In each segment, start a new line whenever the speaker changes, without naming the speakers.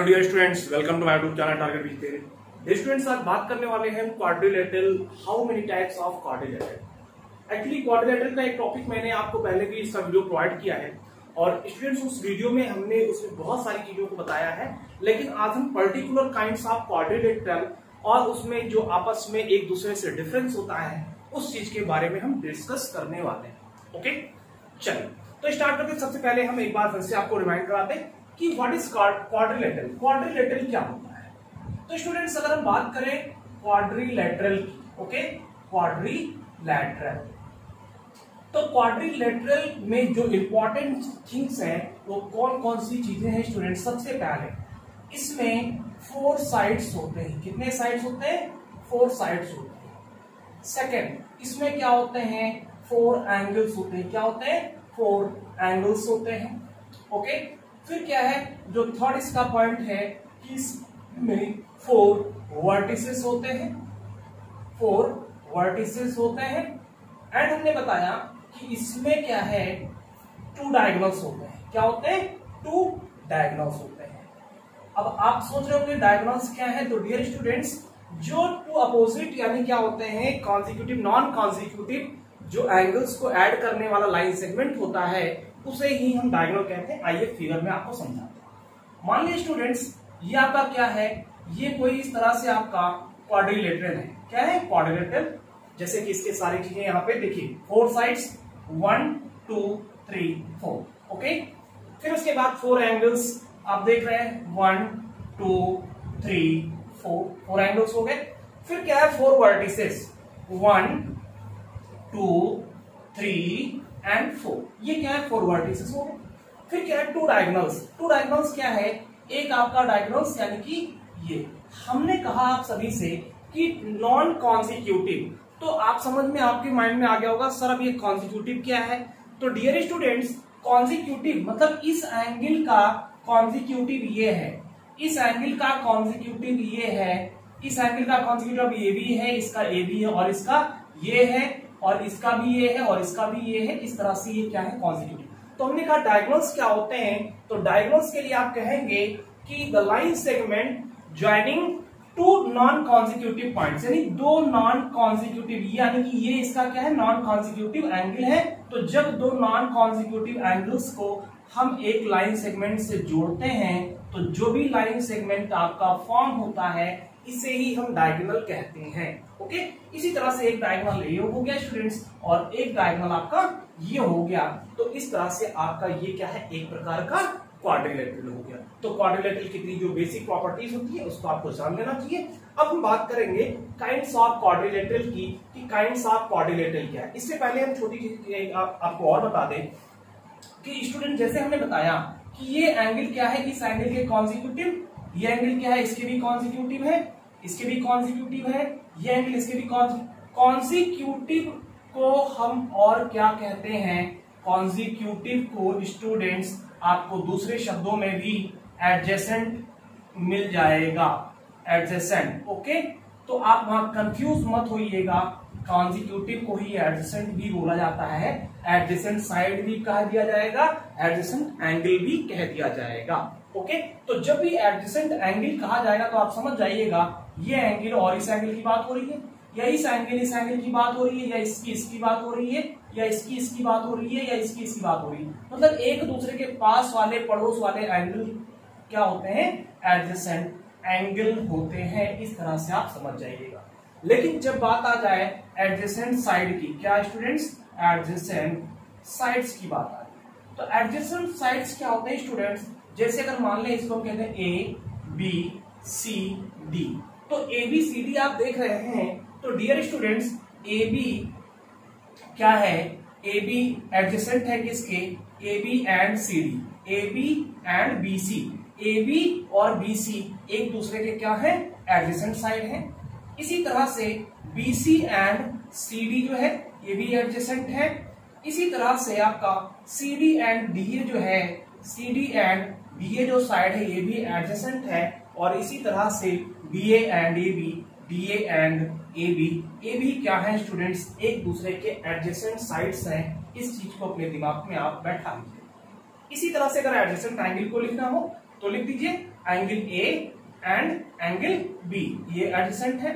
Dear students, welcome to my YouTube channel target with तेरे। Dear students, आज बात करने वाले हैं quadrilateral, how many types of quadrilateral. Actually quadrilateral का एक टॉपिक मैंने आपको पहले भी इसका वीडियो प्रोवाइड किया है और स्टूडेंट्स उस वीडियो में हमने उसमें बहुत सारी चीजों को बताया है, लेकिन आज हम पर्टिकुलर काइंड्स ऑफ क्वाड्रिलेटरल और उसमें जो आपस में एक दूसरे से डिफरेंस होता है उस चीज के बारे में हम डिस्कस करने वाले हैं। ओके, चलिए तो स्टार्ट करते। सबसे पहले हम एक बार फिर से आपको रिमाइंड कराते हैं कि व्हाट इज क्वाड्रिलेटरल। क्वाड्रिलेटरल क्या होता है? तो स्टूडेंट्स, अगर हम बात करें क्वाड्रिलेटरल की, ओके, क्वाड्रिलेटरल, तो क्वाड्रिलेटरल में जो इंपॉर्टेंट थिंग्स हैं वो कौन कौन सी चीजें हैं स्टूडेंट्स? सबसे पहले इसमें 4 साइड्स होते हैं। कितने साइड्स होते हैं? 4 साइड्स होते हैं। सेकेंड, इसमें क्या होते हैं? 4 एंगल्स होते हैं। क्या होते हैं? 4 एंगल्स होते हैं। ओके, फिर क्या है जो थर्ड इसका पॉइंट है कि इसमें 4 वर्टिसेस होते हैं। 4 वर्टिसेस होते हैं एंड हमने बताया कि इसमें क्या है 2 डायगोनल्स होते हैं। क्या होते हैं? 2 डायगोनल्स होते हैं। अब आप सोच रहे होंगे डायगोनल्स क्या है? तो डियर स्टूडेंट्स, जो 2 अपोजिट यानी क्या होते हैं कॉन्जिक्यूटिव, नॉन कॉन्जिक्यूटिव जो एंगल्स को ऐड करने वाला लाइन सेगमेंट होता है उसे ही हम डायगोनल कहते हैं। आइए फिगर में आपको समझाते हैं। मान लीजिए स्टूडेंट्स, ये आपका क्या है? ये कोई इस तरह से आपका क्वाड्रिलेटरल है। क्या है? क्वाड्रिलेटरल। जैसे कि इसके सारी चीजें यहाँ पे देखिए, 4 साइड्स, 1 2 3 4। ओके, फिर उसके बाद 4 एंगल्स आप देख रहे हैं, 1 2 3 4 एंगल्स हो गए। फिर क्या है? 4 वर्टिसेस, 1 2 3 एंड 4। ये क्या है? 4 वर्टिसेस हो गए। फिर क्या है? 2 डायगोनल्स। 2 डायगोनल्स क्या है? एक आपका डायगोनल्स यानी कि ये हमने कहा आप सभी से कि नॉन कॉन्जिक्यूटिव, तो आप समझ में, आपके माइंड में आ गया होगा सर अब ये कॉन्जिक्यूटिव क्या है? तो डियर स्टूडेंट्स, कॉन्जिक्यूटिव मतलब इस एंगल का कॉन्जिक्यूटिव ये है, इस एंगल का कॉन्जिक्यूटिव ये है, इस एंगल का कॉन्जिक्यूटिव ये भी है, इसका ए भी है और इसका ये है और इसका भी ये है और इसका भी ये है। इस तरह से ये क्या है? कॉन्जिक्यूटिव। तो हमने कहा डायगोनल्स क्या होते हैं? तो डायगोनल्स के लिए आप कहेंगे कि the line segment joining 2 non consecutive points, यानी 2 नॉन कॉन्जिक्यूटिव, यानी कि ये इसका क्या है? नॉन कॉन्जिक्यूटिव एंगल है। तो जब 2 नॉन कॉन्जिक्यूटिव एंगल्स को हम एक लाइन सेगमेंट से जोड़ते हैं तो जो भी लाइन सेगमेंट आपका फॉर्म होता है इसे ही हम डायगोनल कहते हैं। ओके, इसी तरह से एक डायगोनल ये हो गया स्टूडेंट्स और एक डायगोनल आपका ये हो गया। तो इस तरह से आपका ये क्या है? एक प्रकार का क्वाड्रिलेटरल हो गया। तो क्वाड्रिलेटरल की जो बेसिक प्रॉपर्टीज होती है उसको आपको जान लेना चाहिए। अब हम बात करेंगे काइंड्स ऑफ क्वाड्रिलेटरल की, कि काइंड्स ऑफ क्वाड्रिलेटरल क्या है। इससे पहले हम छोटी चीज आपको और बता दें कि स्टूडेंट, जैसे हमने बताया कि ये एंगल क्या है? इस एंगल के कॉन्जिक्यूटिव, ये एंगल क्या है? इसके भी कॉन्जिक्यूटिव है, इसके भी कॉन्जिक्यूटिव है, ये एंगल इसके भी कॉन्जिक्यूटिव को हम और क्या कहते हैं? कॉन्जिक्यूटिव को स्टूडेंट्स आपको दूसरे शब्दों में भी एडजेसेंट मिल जाएगा, एडजेसेंट। ओके, तो आप वहां कंफ्यूज मत होइएगा, कॉन्जिक्यूटिव को ही एडजेसेंट भी बोला जाता है, एडजेसेंट साइड भी कह दिया जाएगा, एडजेसेंट एंगल भी कह दिया जाएगा। ओके, तो जब भी एडजेसेंट एंगल कहा जाएगा तो आप समझ जाइएगा ये एंगल और इस एंगल की बात हो रही है, या इस एंगल की बात हो रही है, या इसकी बात हो रही है, या इसकी बात हो रही है, या इसकी बात हो रही है। मतलब एक दूसरे के पास वाले, पड़ोस वाले एंगल क्या होते हैं? एडजेसेंट एंगल होते हैं। इस तरह से आप समझ जाइएगा। लेकिन जब बात आ जाए एडजेसेंट साइड की, क्या स्टूडेंट्स? एडजेसेंट साइड्स की बात आ रही है। तो एडजेसेंट साइड्स क्या होते हैं स्टूडेंट्स? जैसे अगर मान लें इसको कहते हैं ए बी सी डी, तो ए बी सी डी आप देख रहे हैं। तो डियर स्टूडेंट्स, ए बी क्या है? ए बी एडजेसेंट है किसके? A B and C D, A B and B C. A B और बी सी एक दूसरे के क्या है? एडजेसेंट साइड है। इसी तरह से B C and C D जो है ये भी एडजेसेंट है। इसी तरह से आपका C D and D A जो है, C D and B A जो साइड है ये भी एडजेसेंट है। और इसी तरह से B A and A B, D A and A B, ये भी क्या है स्टूडेंट्स? एक दूसरे के एडजेसेंट साइड्स हैं। इस चीज को अपने दिमाग में आप बैठा लीजिए। इसी तरह से अगर एडजेसेंट एंगल को लिखना हो तो लिख दीजिए angle A and angle B ये एडजेसेंट है,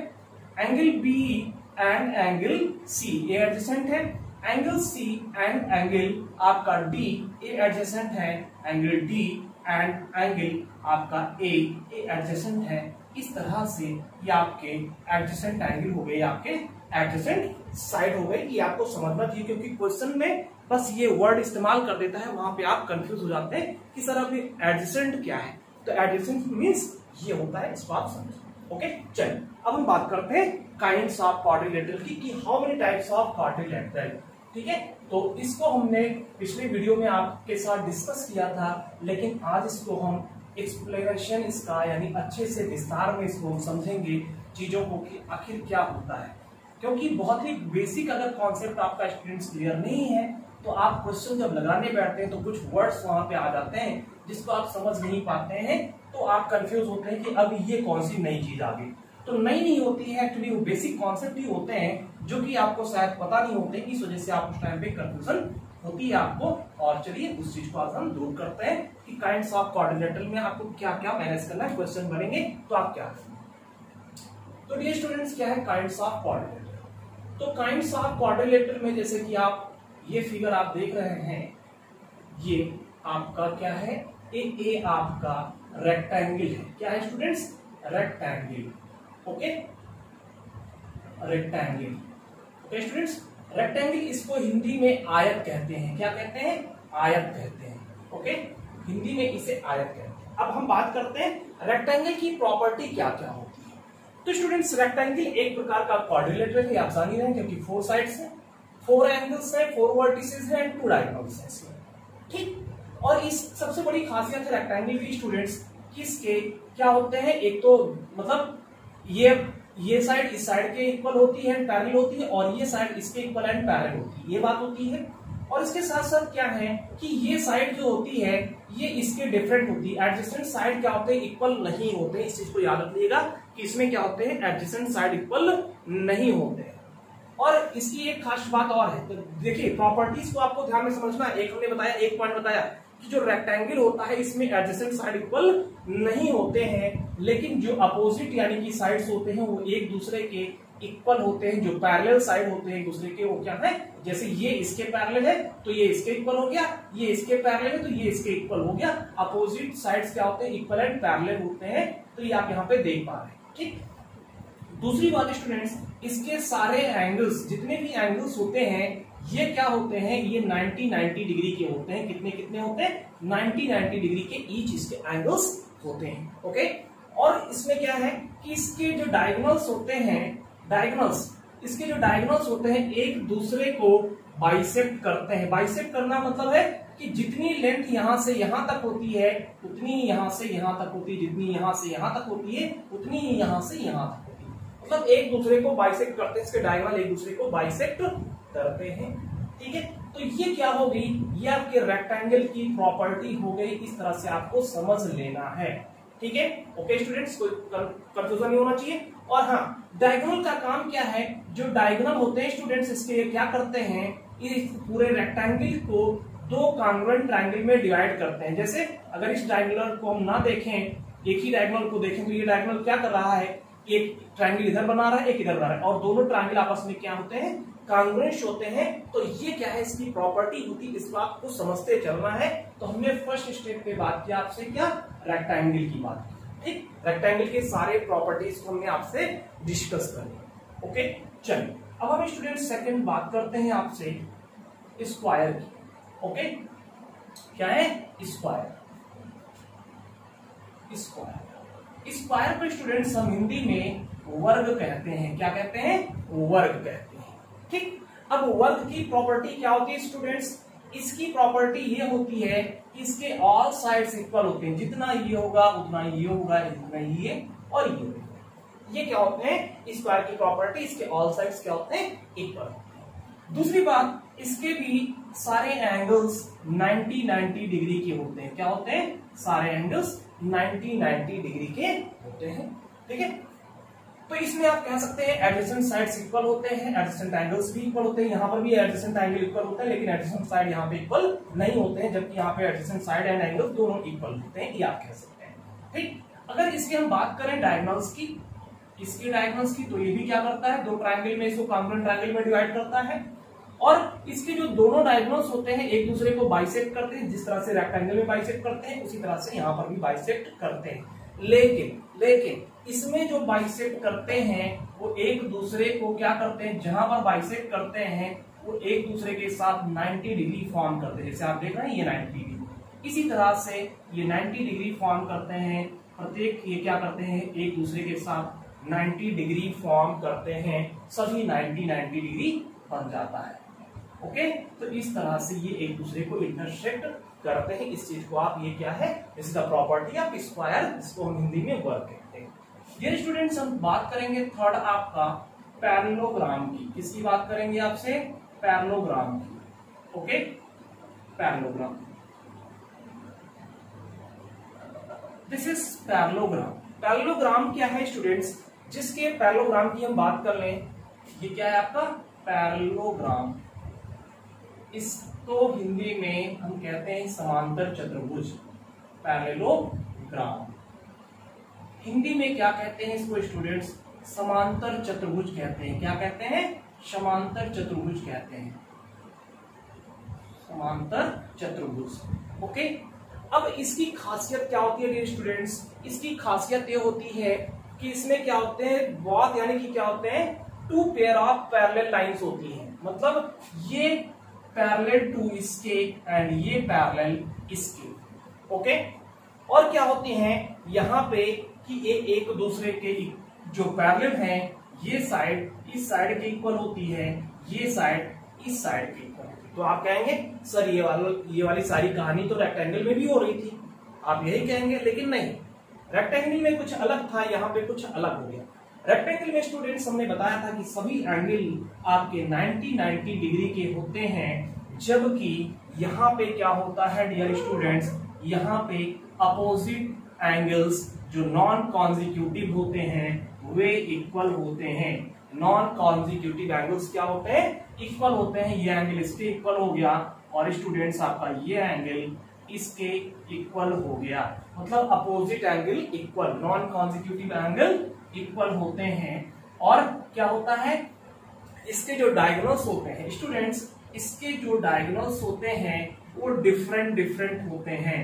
angle B and angle C ये एडजेसेंट है, एंगल सी एंड एंगल आपका डी ये एडजेसेंट है, एंगल डी एंड एंगल आपका ए ये एडजेसेंट है। इस तरह से ये आपके एडजेसेंट एंगल हो गए, आपके एडजेसेंट साइड हो गए। ये आपको समझना चाहिए क्योंकि क्वेश्चन में बस ये वर्ड इस्तेमाल कर देता है, वहां पे आप कंफ्यूज हो जाते हैं कि सर अभी एडजेसेंट क्या है। तो एडजेसेंट मींस ये होता है, इसको आप समझो। ओके चलिए अब हम बात करते हैं काइंड्स ऑफ क्वाड्रिलेटरल की, कि how many types of quadrilateral. ठीक है, तो इसको हमने पिछले वीडियो में आपके साथ डिस्कस किया था, लेकिन आज इसको हम एक्सप्लेनेशन इसका यानी अच्छे से विस्तार में इसको समझेंगे चीजों को कि आखिर क्या होता है। क्योंकि बहुत ही बेसिक अगर कॉन्सेप्ट आपका स्टूडेंट्स क्लियर नहीं है तो आप क्वेश्चन जब लगाने बैठते हैं तो कुछ वर्ड्स वहां पे आ जाते हैं जिसको आप समझ नहीं पाते हैं, तो आप कंफ्यूज होते हैं कि अब ये कौन सी नई चीज आ गई। तो नई नहीं होती है, एक्चुअली वो बेसिक कॉन्सेप्ट ही होते हैं जो कि आपको शायद पता नहीं होते, इस वजह से आप उस टाइम पे कंफ्यूजन होती है आपको। और चलिए उस चीज को आज हम दूर करते हैं कि काइंड्स ऑफ क्वाड्रिलेटरल में आपको क्या क्या मैनेज करना है। क्वेश्चन बनेंगे तो आप क्या करेंगे। तो डियर स्टूडेंट्स क्या है काइंड्स ऑफ क्वाड्रिलेटरल। तो काइंड्स ऑफ क्वाड्रिलेटरल में जैसे कि आप ये फिगर आप देख रहे हैं, ये आपका क्या है, ए आपका रेक्टेंगल है। क्या है students, rectangle. Okay rectangle. Okay students, rectangle इसको हिंदी में आयत कहते हैं। क्या कहते हैं, आयत कहते हैं। ओके हिंदी में इसे आयत कहते हैं। अब हम बात करते हैं रेक्टेंगल की प्रॉपर्टी क्या क्या होती है। तो स्टूडेंट्स रेक्टेंगल एक प्रकार का क्वाड्रिलेटरल है, आप जान ही रहे हैं क्योंकि 4 साइड्स है, 4 एंगल्स है, 4 वर्टिसेस है एंड 2 डायगोनल्स है। ठीक, और इस सबसे बड़ी खासियत है रेक्टेंगल की स्टूडेंट्स किसके क्या होते हैं, एक तो मतलब ये साइड इस साइड के इक्वल होती है, पैरेलल होती है, और ये साइड इसके इक्वल एंड पैरेलल होती है, ये बात होती है। और इसके साथ साथ क्या है कि ये साइड जो होती है ये इसके डिफरेंट होती है। एडजेसेंट साइड क्या होते हैं, इक्वल नहीं होते हैं। इस चीज को याद रखिएगा कि इसमें क्या होते हैं, एडजेसेंट साइड इक्वल नहीं होते हैं। और इसकी एक खास बात और है, तो देखिए प्रॉपर्टीज को आपको ध्यान में समझना है। एक हमने बताया, एक पॉइंट बताया कि जो रेक्टेंगल होता है इसमें एडजेसेंट साइड इक्वल नहीं होते हैं, लेकिन जो अपोजिट यानी कि साइड्स होते हैं वो एक दूसरे के इक्वल होते हैं। जो पैरेलल साइड होते हैं एक दूसरे के, वो क्या है, जैसे ये इसके पैरेलल है तो ये इसके इक्वल हो गया, ये इसके पैरेलल है तो ये इसके इक्वल हो गया। अपोजिट साइड्स क्या होते हैं, इक्वल एंड पैरेलल होते हैं। तो ये आप यहाँ पे देख पा रहे हैं। ठीक, दूसरी बात स्टूडेंट्स, इसके सारे एंगल्स जितने भी एंगल्स होते हैं ये क्या होते हैं, ये 90-90 डिग्री के होते हैं। कितने कितने होते हैं, 90-90 डिग्री के ईच इसके एंगल्स होते हैं। ओके, और इसमें क्या है कि इसके जो डायगोनल्स होते हैं, इसके जो डायगोनल्स होते हैं एक दूसरे को बाइसेक्ट करते हैं। बाइसेक्ट करना मतलब है कि जितनी लेंथ यहां से यहां तक होती है उतनी यहां से यहां तक होती है, जितनी यहां से यहां तक होती है उतनी ही यहां से यहां तक होती है। मतलब एक दूसरे को बाइसेक्ट करते हैं, इसके डायगोनल एक दूसरे को बाइसेक्ट करते हैं। ठीक है, तो ये क्या हो गई, ये आपके रेक्टेंगल की प्रॉपर्टी हो गई। इस तरह से आपको समझ लेना है। ठीक है, ओके स्टूडेंट्स, कोई कंफ्यूजन नहीं होना चाहिए। और हाँ, डायगोनल का काम क्या है, जो डायगोनल होते हैं स्टूडेंट्स इसके क्या करते हैं, इस पूरे रेक्टेंगल को 2 कॉन्ग्रुएंट ट्रायंगल में डिवाइड करते हैं। जैसे अगर इस डायगोनल को हम ना देखें, एक ही डायगोनल को देखें, तो ये डायगोनल क्या कर रहा है, एक ट्रायंगल इधर बना रहा है, एक इधर बना रहा है, और दोनों ट्रायंगल आपस में क्या होते हैं, कॉन्ग्रुएंट होते हैं। तो ये क्या है, इसकी प्रॉपर्टी होती है, इस बात को समझते चलना है। तो हमने फर्स्ट स्टेप पे बात किया आपसे, क्या, रेक्टेंगल की बात। ठीक, रेक्टेंगल के सारे प्रॉपर्टीज को हमने आपसे डिस्कस कर लिया। ओके चलिए, अब हम स्टूडेंट सेकंड बात करते हैं आपसे स्क्वायर की। ओके, क्या है, स्क्वायर। स्क्वायर को स्टूडेंट्स हम हिंदी में वर्ग कहते हैं। क्या कहते हैं, वर्ग कहते हैं। ठीक, अब वर्ग की प्रॉपर्टी क्या होती है स्टूडेंट्स, इसकी प्रॉपर्टी ये होती है कि इसके ऑल साइड्स इक्वल होते हैं। जितना ये होगा उतना ये होगा, जितना ये और ये होगा। ये क्या होते हैं, स्क्वायर की प्रॉपर्टी, इसके ऑल साइड्स क्या होते हैं, इक्वल। दूसरी बात, इसके भी सारे एंगल्स 90-90 डिग्री के होते हैं। क्या होते हैं, सारे एंगल्स 90-90 डिग्री के होते हैं। ठीक है, तो इसमें आप कह सकते हैं एडजेसेंट साइड्स इक्वल होते हैं, एडजेसेंट एंगल्स भी इक्वल होते हैं। यहाँ पर भी एडजेसेंट एंगल इक्वल होता है, लेकिन एडजेसेंट साइड यहाँ पे इक्वल नहीं होते हैं, जबकि यहाँ पे एडजेसेंट साइड एंड एंगल दोनों इक्वल होते हैं, ये आप कह सकते हैं। ठीक, अगर इसकी हम बात करें डायगोनल्स की, इसकी डायगोनल्स की, तो ये भी क्या करता है, दो ट्रायंगल में इसको कॉन्ग्रुएंट ट्रायंगल में डिवाइड करता है, और इसके जो दोनों डायगोनल्स होते हैं एक दूसरे को बाइसेक्ट करते हैं, जिस तरह से रेक्टेंगल में बाइसेक्ट करते हैं उसी तरह से यहाँ पर भी बाइसेक्ट करते हैं। लेकिन इसमें जो बाइसेक्ट करते हैं वो एक दूसरे को क्या करते हैं, जहां पर बाइसेक्ट करते हैं वो एक दूसरे के साथ 90 डिग्री फॉर्म करते हैं। जैसे आप देख रहे हैं ये 90 डिग्री, इसी तरह से ये 90 डिग्री फॉर्म करते हैं, प्रत्येक ये क्या करते हैं एक दूसरे के साथ 90 डिग्री फॉर्म करते हैं, सभी 90 डिग्री बन जाता है। ओके, तो इस तरह से ये एक दूसरे को इंटरसेक्ट करते हैं। इस चीज को आप, ये क्या है, इसका प्रॉपर्टी ऑफ स्क्वायर, जिसको हम हिंदी में वर्ग कहते हैं। ये स्टूडेंट्स हम बात करेंगे थर्ड आपका पैरेललोग्राम की। किसकी बात करेंगे आपसे, पैरेललोग्राम की। Okay, parallelogram, this is parallelogram. Parallelogram क्या है स्टूडेंट्स, जिसके पैरेललोग्राम की हम बात कर लें, ये क्या है आपका पैरेललोग्राम, इसको हिंदी में हम कहते हैं समांतर चतुर्भुज। पैरेललोग्राम हिंदी में क्या कहते हैं इसको स्टूडेंट्स, समांतर चतुर्भुज कहते हैं। क्या कहते हैं, समांतर चतुर्भुज कहते हैं, समांतर चतुर्भुज। ओके, अब इसकी खासियत क्या होती है स्टूडेंट्स, इसकी खासियत ये होती है कि इसमें क्या होते हैं, बहुत यानी कि क्या होते हैं, two pair of parallel lines होती हैं। मतलब ये पैरेलल टू इसके एंड ये पैरेलल इसके। ओके, और क्या होती हैं यहाँ पे कि ये एक दूसरे के जो पैरेलल हैं, ये साइड इस साइड के इक्वल होती है, ये साइड इस साइड के इक्वल होती है। तो आप कहेंगे सर ये वाली सारी कहानी तो रेक्टेंगल में भी हो रही थी, आप यही कहेंगे, लेकिन नहीं, रेक्टेंगल में कुछ अलग था, यहाँ पे कुछ अलग हो गया। रेक्टेंगल में स्टूडेंट्स हमने बताया था कि सभी एंगल आपके 90 डिग्री के होते हैं, जबकि यहाँ पे क्या होता है डियर स्टूडेंट्स, यहाँ पे अपोजिट एंगल्स जो नॉन कॉन्जिक्यूटिव होते हैं वे इक्वल होते हैं। नॉन कॉन्जिक्यूटिव एंगल्स क्या होते हैं, इक्वल होते हैं। ये एंगल इसके इक्वल हो गया और स्टूडेंट्स आपका ये एंगल इसके इक्वल हो गया, मतलब opposite angle equal, non consecutive angle equal होते हैं। और क्या होता है, इसके जो डायगोनल्स होते हैं स्टूडेंट्स, इसके जो डायगोनल्स होते हैं वो डिफरेंट होते हैं।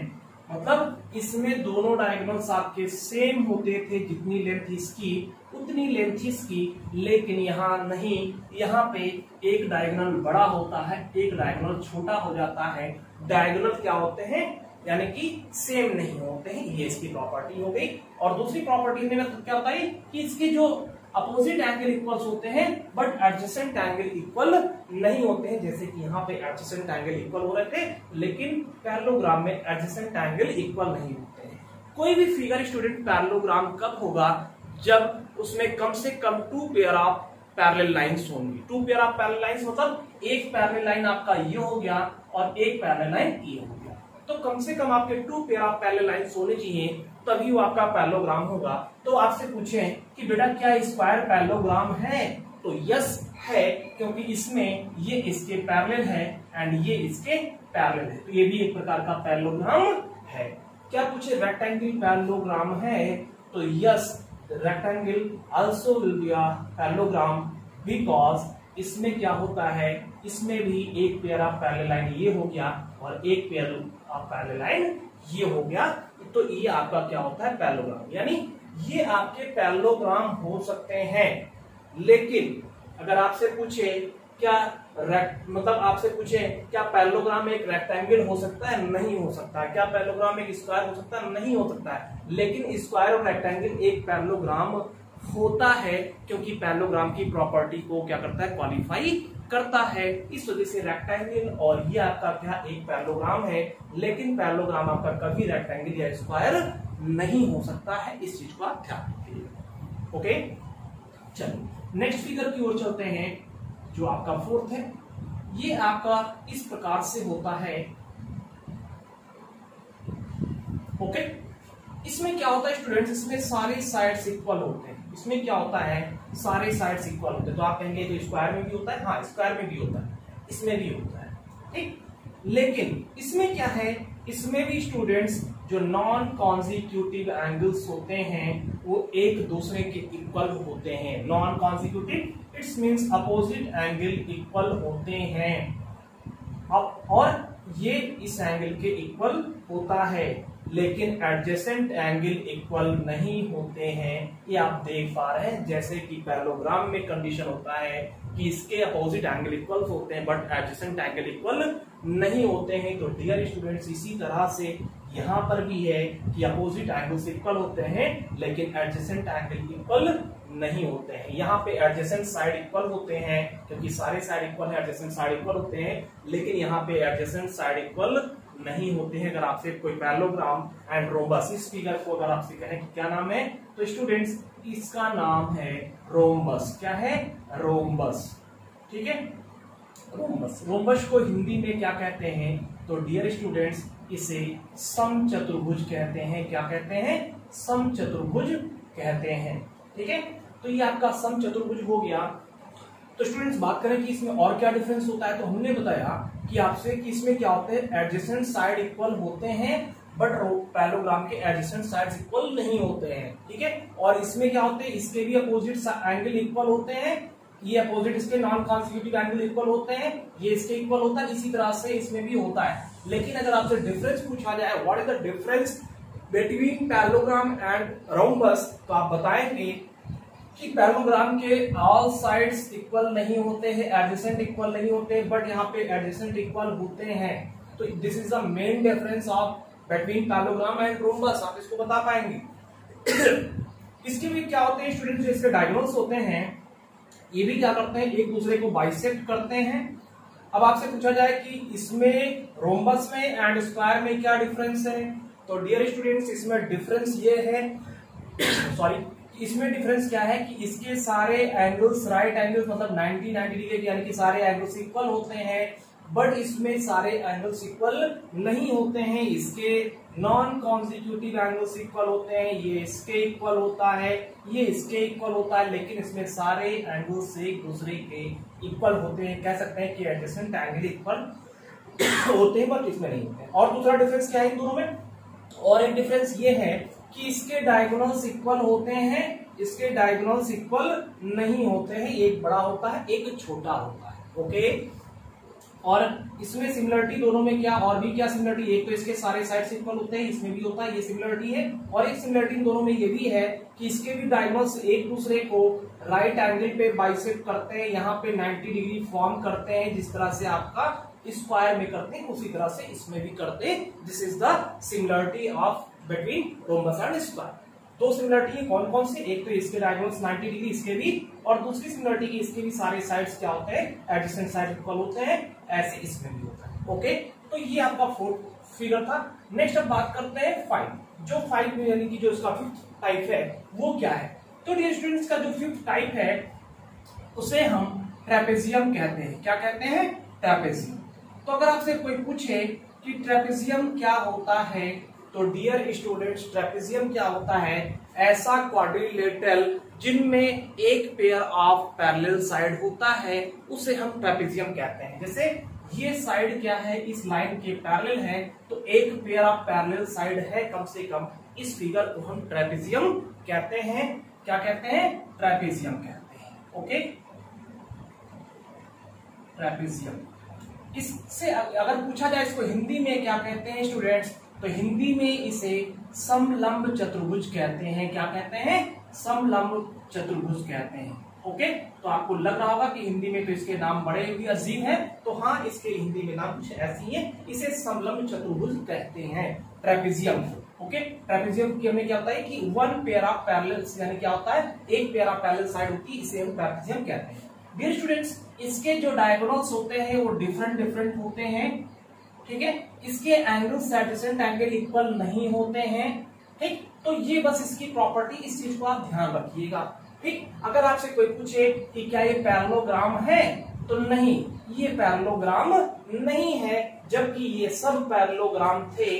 मतलब इसमें दोनों डायगोनल्स आपके सेम होते थे, जितनी लेंथ इसकी उतनी लेंथ इसकी, लेकिन यहाँ नहीं, यहाँ पे एक डायगोनल बड़ा होता है, एक डायगोनल छोटा हो जाता है। डायगोनल क्या होते हैं, यानी कि सेम नहीं होते हैं, ये इसकी प्रॉपर्टी हो गई। और दूसरी प्रॉपर्टी में क्या होता है कि इसके जो अपोजिट एंगल इक्वल्स होते हैं बट एडजेसेंट एंगल इक्वल नहीं होते हैं। जैसे कि यहाँ पे एडजेसेंट एंगल इक्वल हो रहे थे, लेकिन पैरेललोग्राम में एडजेसेंट एंगल इक्वल नहीं होते हैं। कोई भी फिगर स्टूडेंट पैरेललोग्राम कब होगा, जब उसमें कम से कम two pair of parallel lines होंगी। Two pair of parallel lines मतलब एक पैरेलल लाइन आपका ये हो गया और एक पैरेलल लाइन ये हो गया, तो कम से कम आपके two pair of parallel lines होने चाहिए, तभी वो आपका पैरेललोग्राम होगा। तो आपसे पूछें कि बेटा क्या स्क्वायर पैरेललोग्राम है, तो यस है, क्योंकि इसमें ये इसके पैरेलल है एंड ये इसके पैरेलल है, तो ये भी एक प्रकार का पैरेललोग्राम है। क्या पूछे रेक्टेंगल पैरेललोग्राम है, तो yes, rectangle also will be a parallelogram, because इसमें क्या होता है, इसमें भी एक पेयर ऑफ पैरेलल लाइन ये हो गया और एक पेयर ऑफ पैरेलल लाइन ये हो गया, तो ये आपका क्या होता है पैरेललोग्राम। यानी ये आपके पैरेललोग्राम हो सकते हैं। लेकिन अगर आपसे पूछे क्या मतलब आपसे पूछे क्या पैरेललोग्राम में एक रेक्टेंगल हो सकता है, नहीं हो सकता है। क्या पैरेललोग्राम में एक स्क्वायर हो सकता है, नहीं हो सकता है। लेकिन स्क्वायर और रेक्टेंगल एक पैरेललोग्राम होता है, क्योंकि पैरेललोग्राम की प्रॉपर्टी को क्या करता है, क्वालिफाई करता है। इस वजह से रेक्टेंगल और ये आपका क्या एक पैरेललोग्राम है, लेकिन पैरेललोग्राम आपका कभी रेक्टेंगल या स्क्वायर नहीं हो सकता है। इस चीज को आप ध्यान रखिए। ओके, चलो नेक्स्ट फिगर की ओर चलते हैं, जो आपका फोर्थ है। ये आपका इस प्रकार से होता है। ओके, इसमें क्या होता है स्टूडेंट्स, इसमें सारे साइड्स इक्वल होते हैं। इसमें क्या होता है, सारे साइड्स इक्वल होते हैं। तो आप कहेंगे तो स्क्वायर में भी होता है, हाँ स्क्वायर में भी होता है, इसमें भी होता है, ठीक। लेकिन इसमें क्या है, इसमें भी स्टूडेंट्स जो नॉन कॉन्जिक्यूटिव एंगल्स होते हैं वो एक दूसरे के इक्वल होते हैं। Non consecutive it's means opposite angle equal होते हैं। अब और ये इस एंगल के इक्वल होता है, लेकिन एडजेसेंट एंगल इक्वल नहीं होते हैं। ये आप देख पा रहे हैं, जैसे कि पैरेललोग्राम में कंडीशन होता है कि इसके अपोजिट एंगल इक्वल होते हैं बट एडजेसेंट एंगल इक्वल नहीं होते हैं। तो डियर स्टूडेंट्स, इसी तरह से यहाँ पर भी है कि अपोजिट एंगल्स इक्वल होते हैं लेकिन एडजेसेंट एंगल इक्वल नहीं होते हैं। यहाँ पे एडजेसेंट साइड इक्वल होते हैं क्योंकि सारे साइड इक्वल है, एडजेसेंट साइड इक्वल होते हैं, लेकिन यहाँ पे एडजेसेंट साइड इक्वल नहीं होते हैं। अगर आपसे कोई पैरेललोग्राम एंड रोम्बस, इस फिगर को अगर आपसे कहें कि क्या नाम है, तो स्टूडेंट्स इसका नाम है रोम्बस। क्या है? रोम्बस। ठीक है, रोम्बस। रोम्बस को हिंदी में क्या कहते हैं? तो डियर स्टूडेंट्स, इसे समचतुर्भुज कहते हैं। क्या कहते हैं? समचतुर्भुज कहते हैं। ठीक है, तो ये आपका समचतुर्भुज हो गया। तो स्टूडेंट्स बात करें कि इसमें और क्या डिफरेंस होता है, तो हमने बताया कि आपसे कि इसमें क्या होते हैं, एडजेसेंट साइड इक्वल होते हैं बट पैरेललोग्राम के एडजेसेंट साइड्स इक्वल नहीं होते हैं। ठीक है, और इसमें क्या होते हैं, इसके भी अपोजिट एंगल इक्वल होते हैं। ये अपोजिट इसके नॉन कॉन्जिक्यूटिव एंगल इक्वल होते हैं, ये इसके इक्वल होता है। इसी तरह से इसमें भी होता है। लेकिन अगर आपसे डिफरेंस पूछा जाए, what is the difference between parallelogram and rhombus, तो आप बताएंगे कि पैरेललोग्राम के ऑल साइड्स इक्वल नहीं होते हैं, एडजेसेंट इक्वल नहीं होते, बट यहाँ पे एडजेसेंट इक्वल होते हैं। तो this is the main difference of between parallelogram and rhombus. आप इसको बता पाएंगे। इसके भी क्या होते हैं स्टूडेंट्स, जो इसके डायगोनल्स होते हैं ये भी क्या करते हैं, एक दूसरे को बाइसेक्ट करते हैं। अब आपसे पूछा जाए कि इसमें रोम्बस में एंड स्क्वायर में क्या डिफरेंस है, तो डियर स्टूडेंट्स इसमें डिफरेंस ये है सॉरी इसमें डिफरेंस क्या है कि इसके सारे एंगल्स राइट एंगल्स मतलब 90 डिग्री यानी कि सारे एंगल्स इक्वल होते हैं, बट इसमें सारे एंगल्स इक्वल नहीं होते हैं। इसके नॉन कॉन्जिक्यूटिव एंगल्स इक्वल होते हैं, ये इसके इक्वल होता है, ये इसके इक्वल होता है, लेकिन इसमें सारे एंगल्स एक दूसरे के इक्वल होते हैं। कह सकते हैं कि एडजेसेंट एंगल इक्वल होते हैं बट इसमें नहीं होते हैं। और दूसरा डिफरेंस क्या है इन दोनों में, और एक डिफरेंस ये है कि इसके डायगोनल्स इक्वल होते हैं, इसके डायगोनल्स इक्वल नहीं होते हैं। एक बड़ा होता है, एक छोटा होता है। ओके, और इसमें सिमिलरिटी दोनों में क्या, और भी क्या सिमिलरिटी, एक तो इसके सारे साइड्स इक्वल होते हैं, इसमें भी होता है, ये सिमिलरिटी है। और एक सिमिलरिटी दोनों में ये भी है कि इसके भी डायगोनल्स एक दूसरे को राइट एंगल पे बाइसेक्ट करते हैं, यहाँ पे 90 डिग्री फॉर्म करते हैं, जिस तरह से आपका स्क्वायर में करते हैं उसी तरह से इसमें भी करते हैं। This is the similarity of between rhombus and square. दो सिमिलरिटी कौन कौन से, एक तो इसके डायगोनल्स 90 डिग्री इसके भी, और दूसरी सिमिलरिटी की इसके भी सारे साइड्स क्या होते हैं, एडजेसेंट साइड इक्वल होते हैं, ऐसे इसमें भी होता है। ओके, तो ये आपका फोर्थ फिगर था। नेक्स्ट अब बात करते हैं 5। जो 5 यानी कि जो इसका फिफ्थ टाइप है वो क्या है, तो डियर स्टूडेंट्स का जो फिफ्थ टाइप है उसे हम ट्रेपेजियम कहते हैं। क्या कहते हैं? ट्रेपेजियम। तो अगर आपसे कोई पूछे कि ट्रेपेजियम क्या होता है, तो डियर स्टूडेंट्स ट्रेपेजियम क्या होता है, ऐसा क्वाड्रिलेटरल जिनमें एक पेयर ऑफ पैरेलल साइड होता है उसे हम ट्रेपेजियम कहते हैं। जैसे ये साइड क्या है, इस लाइन के पैरेलल है, तो एक पेयर ऑफ पैरेलल साइड है कम से कम, इस फिगर को हम ट्रेपेजियम कहते हैं। क्या कहते हैं? ट्रेपेजियम कहते हैं। Okay, trapezium. इससे अगर पूछा जाए इसको हिंदी में क्या कहते हैं स्टूडेंट्स, तो हिंदी में इसे समलंब चतुर्भुज कहते हैं। क्या कहते हैं? समलंब चतुर्भुज कहते हैं। ओके, तो आपको लग रहा होगा कि हिंदी में तो इसके नाम बड़े ही अजीब हैं, तो हाँ इसके हिंदी में नाम कुछ ऐसी है, इसे समलंब चतुर्भुज कहते हैं, ट्रेपेजियम। ओके, ट्रेपेजियम में क्या होता है कि वन पेयर ऑफ पैरेलल यानी क्या होता है, एक पेयर ऑफ पैरेलल साइड होती है, इसे हम ट्रेपेजियम कहते हैं। डियर स्टूडेंट्स, इसके जो डायगोनल्स होते हैं वो डिफरेंट होते हैं। ठीक है, इसके एंगल्स एडजेसेंट एंगल इक्वल नहीं होते हैं। ठीक, तो ये बस इसकी प्रॉपर्टी, इस चीज को आप ध्यान रखिएगा। ठीक, अगर आपसे कोई पूछे कि क्या ये पैरेललोग्राम है, तो नहीं, ये पैरेललोग्राम नहीं है, जबकि ये सब पैरेललोग्राम थे,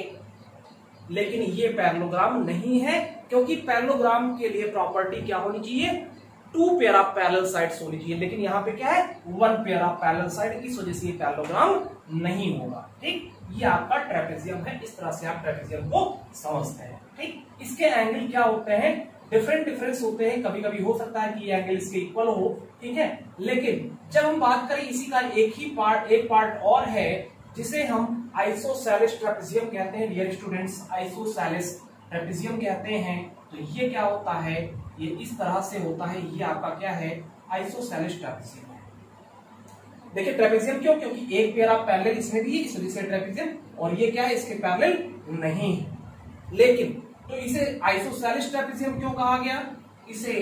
लेकिन ये पैरेललोग्राम नहीं है, क्योंकि पैरेललोग्राम के लिए प्रॉपर्टी क्या होनी चाहिए, 2 पेयर ऑफ पैरेलल साइड्स होनी चाहिए, लेकिन यहाँ पे क्या है 1 पेयर ऑफ पैरेलल साइड, इस वजह से ये पैरेललोग्राम नहीं होगा। ठीक, ये आपका ट्रेपेजियम है, इस तरह से आप ट्रेपेजियम को समझते हैं। ठीक, इसके एंगल क्या होते हैं, डिफरेंस होते हैं, कभी कभी हो सकता है कि ये एंगल इसके इक्वल हो, ठीक है, लेकिन जब हम बात करें इसी का एक पार्ट और है जिसे हम आइसोसेलेस ट्रेपेजियम कहते हैं। डियर स्टूडेंट्स, आइसोसेलेस ट्रेपेजियम कहते हैं, तो ये क्या होता है, ये इस तरह से होता है, ये आपका क्या है आइसोसेलेस ट्रेपेजियम है। देखिए ट्रेपेजियम क्यों, क्योंकि एक पेयर ऑफ पैरेलल इसमें भी है, इस वजह से ट्रेपेजियम, और ये क्या है इसके पैरेलल नहीं है। लेकिन तो इसे आइसोसेलेस ट्रेपेजियम क्यों कहा गया, इसे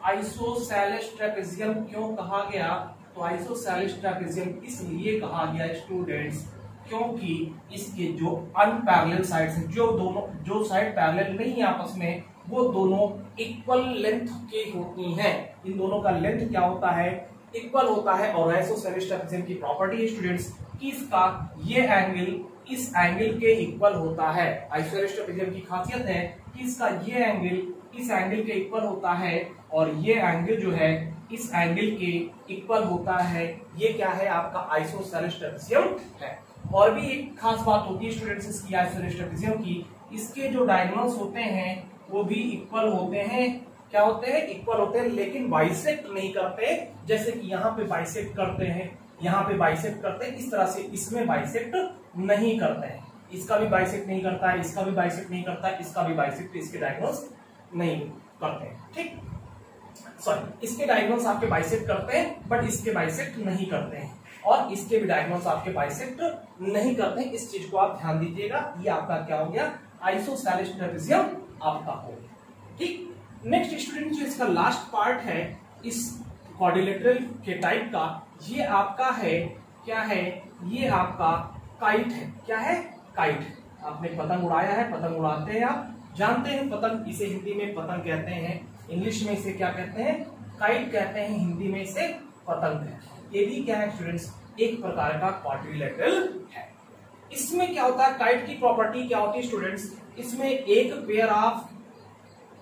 आइसोसेलेस ट्रेपेजियम क्यों कहा गया, तो आइसोसेलेस ट्रेपेजियम इसलिए कहा गया स्टूडेंट्स क्योंकि इसके जो अनपैरेलल साइड्स हैं, जो साइड पैरेलल नहीं है आपस में, वो दोनों इक्वल लेंथ की होती हैं। इन दोनों का लेंथ क्या होता है, इक्वल होता है। और आइसोसेलेस ट्रेपेजियम की प्रॉपर्टी है स्टूडेंट्स कि इसका ये एंगल इस एंगल के इक्वल होता है। आइसोसेलेस ट्रेपेजियम की खासियत है कि इसका ये एंगल इस एंगल के इक्वल होता है, और ये एंगल जो है इस एंगल के इक्वल होता है। ये क्या है आपका आइसोसेलेस ट्रेपेजियम है। और भी एक खास बात होती है स्टूडेंट्स इसकी आइसोसेलेस ट्रेपेजियम की, इसके जो डायगोनल्स होते हैं वो भी इक्वल होते हैं। क्या होते हैं, इक्वल होते हैं, लेकिन बाइसेक्ट नहीं करते, जैसे कि यहाँ पे बाइसेक्ट करते हैं, यहाँ पे बाइसेक्ट करते हैं, इस तरह से इसमें बाइसेक्ट नहीं करते हैं। इसका भी बाइसेक्ट नहीं करता है, इसका भी बाइसेक्ट नहीं करता है, इसका भी बाइसेक्ट, इसके डायगोनल्स नहीं करते हैं। ठीक, सॉरी, इसके डायगोनल्स आपके बाइसेक्ट करते हैं बट इसके बाइसेक्ट नहीं करते हैं, और इसके भी डायगोनल्स आपके बाइसेक्ट नहीं करते हैं। इस चीज को आप ध्यान दीजिएगा। ये आपका क्या हो गया, आइसोसेलेस ट्रेपेजियम आपका हो गया। ठीक, नेक्स्ट स्टूडेंट जो इसका लास्ट पार्ट है इस क्वाड्रिलेटरल के टाइप का, ये आपका है क्या है, ये आपका काइट है। क्या है, काइट। आपने पतंग उड़ाया है, पतंग उड़ाते हैं, आप जानते हैं पतंग, इसे हिंदी में पतंग कहते हैं, इंग्लिश में इसे क्या कहते हैं, काइट कहते हैं, हिंदी में इसे पतंग है। ये भी क्या है स्टूडेंट्स, एक प्रकार का क्वाड्रिलेटरल है। इसमें क्या होता है, काइट की प्रॉपर्टी क्या होती है स्टूडेंट्स, इसमें एक पेयर ऑफ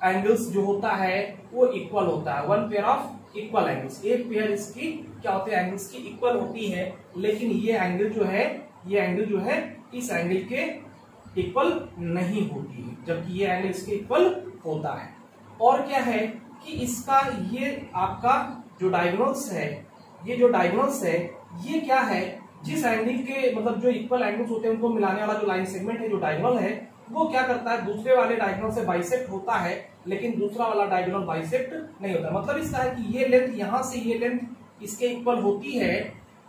एंगल्स जो होता है वो इक्वल होता है, 1 पेयर ऑफ इक्वल एंगल्स। एक पेयर इसकी क्या होते हैं, एंगल्स की इक्वल होती है, लेकिन ये एंगल जो है, ये एंगल जो है इस एंगल के इक्वल नहीं होती है, जबकि ये एंगल इसके इक्वल होता है। और क्या है कि इसका ये आपका जो डायगोनल्स है, ये जो डायगोनल्स है ये क्या है, जिस एंगल के मतलब जो इक्वल एंगल्स होते हैं उनको मिलाने वाला जो लाइन सेगमेंट है, जो डायगोनल है, वो क्या करता है, दूसरे वाले डायगोनल से बाइसेक्ट होता है, लेकिन दूसरा वाला डायगोनल बाइसेक्ट नहीं होता। मतलब इसका है कि ये लेंथ यहां से ये लेंथ इसके इक्वल होती है,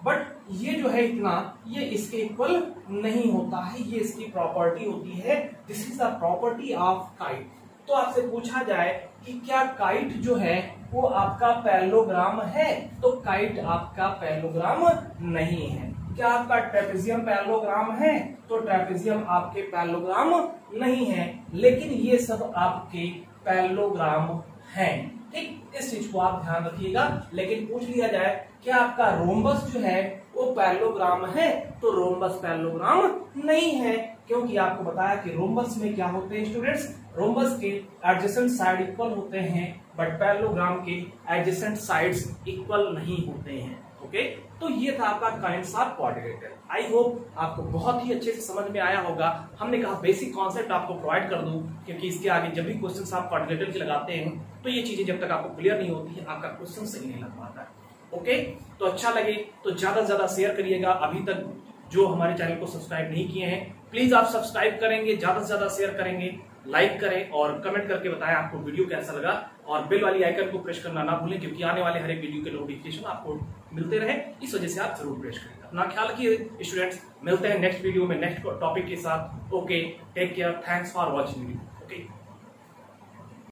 बट ये जो है इतना, ये इसके इक्वल नहीं होता है। ये इसकी प्रॉपर्टी होती है, this is the property of kite. तो आपसे पूछा जाए कि क्या काइट जो है वो आपका पैरेललोग्राम है, तो काइट आपका पैरेललोग्राम नहीं है। क्या आपका ट्रेपेजियम पैरेललोग्राम है, तो ट्रेपेजियम आपके पैरेललोग्राम नहीं है, लेकिन ये सब आपके पैरेललोग्राम हैं। ठीक, इस चीज को आप ध्यान रखिएगा। लेकिन पूछ लिया जाए क्या आपका रोम्बस जो है वो पैरेललोग्राम है, तो रोम्बस पैरेललोग्राम नहीं है, क्योंकि आपको बताया कि रोम्बस में क्या होते हैं स्टूडेंट्स, रोम्बस के एडजेसेंट साइड इक्वल होते हैं, बट पैरेललोग्राम के एडजेसेंट साइड्स इक्वल नहीं होते हैं। ओके, तो ये था आपका kinds of quadrilateral. I hope आपको बहुत ही अच्छे से समझ में आया होगा। हमने कहा बेसिक कॉन्सेप्ट आपको प्रोवाइड कर दूं, क्योंकि इसके आगे जब भी क्वेश्चंस आप क्वाड्रिलेटरल के लगाते हैं तो ये चीजें जब तक आपको क्लियर नहीं होती है, आपका क्वेश्चन सही नहीं लग पाता है। ओके, तो अच्छा लगे तो ज्यादा से ज्यादा शेयर करिएगा। अभी तक जो हमारे चैनल को सब्सक्राइब नहीं किए हैं, प्लीज आप सब्सक्राइब करेंगे, ज्यादा से ज्यादा शेयर करेंगे, लाइक करें और कमेंट करके बताएं आपको वीडियो कैसा लगा, और बेल वाली आइकन को प्रेस करना ना भूलें, क्योंकि आने वाले हर एक वीडियो के नोटिफिकेशन आपको मिलते रहे, इस वजह से आप जरूर प्रेस करें। अपना ख्याल रखिए स्टूडेंट्स, मिलते हैं नेक्स्ट वीडियो में नेक्स्ट टॉपिक के साथ। Okay, take care, thanks for watching video.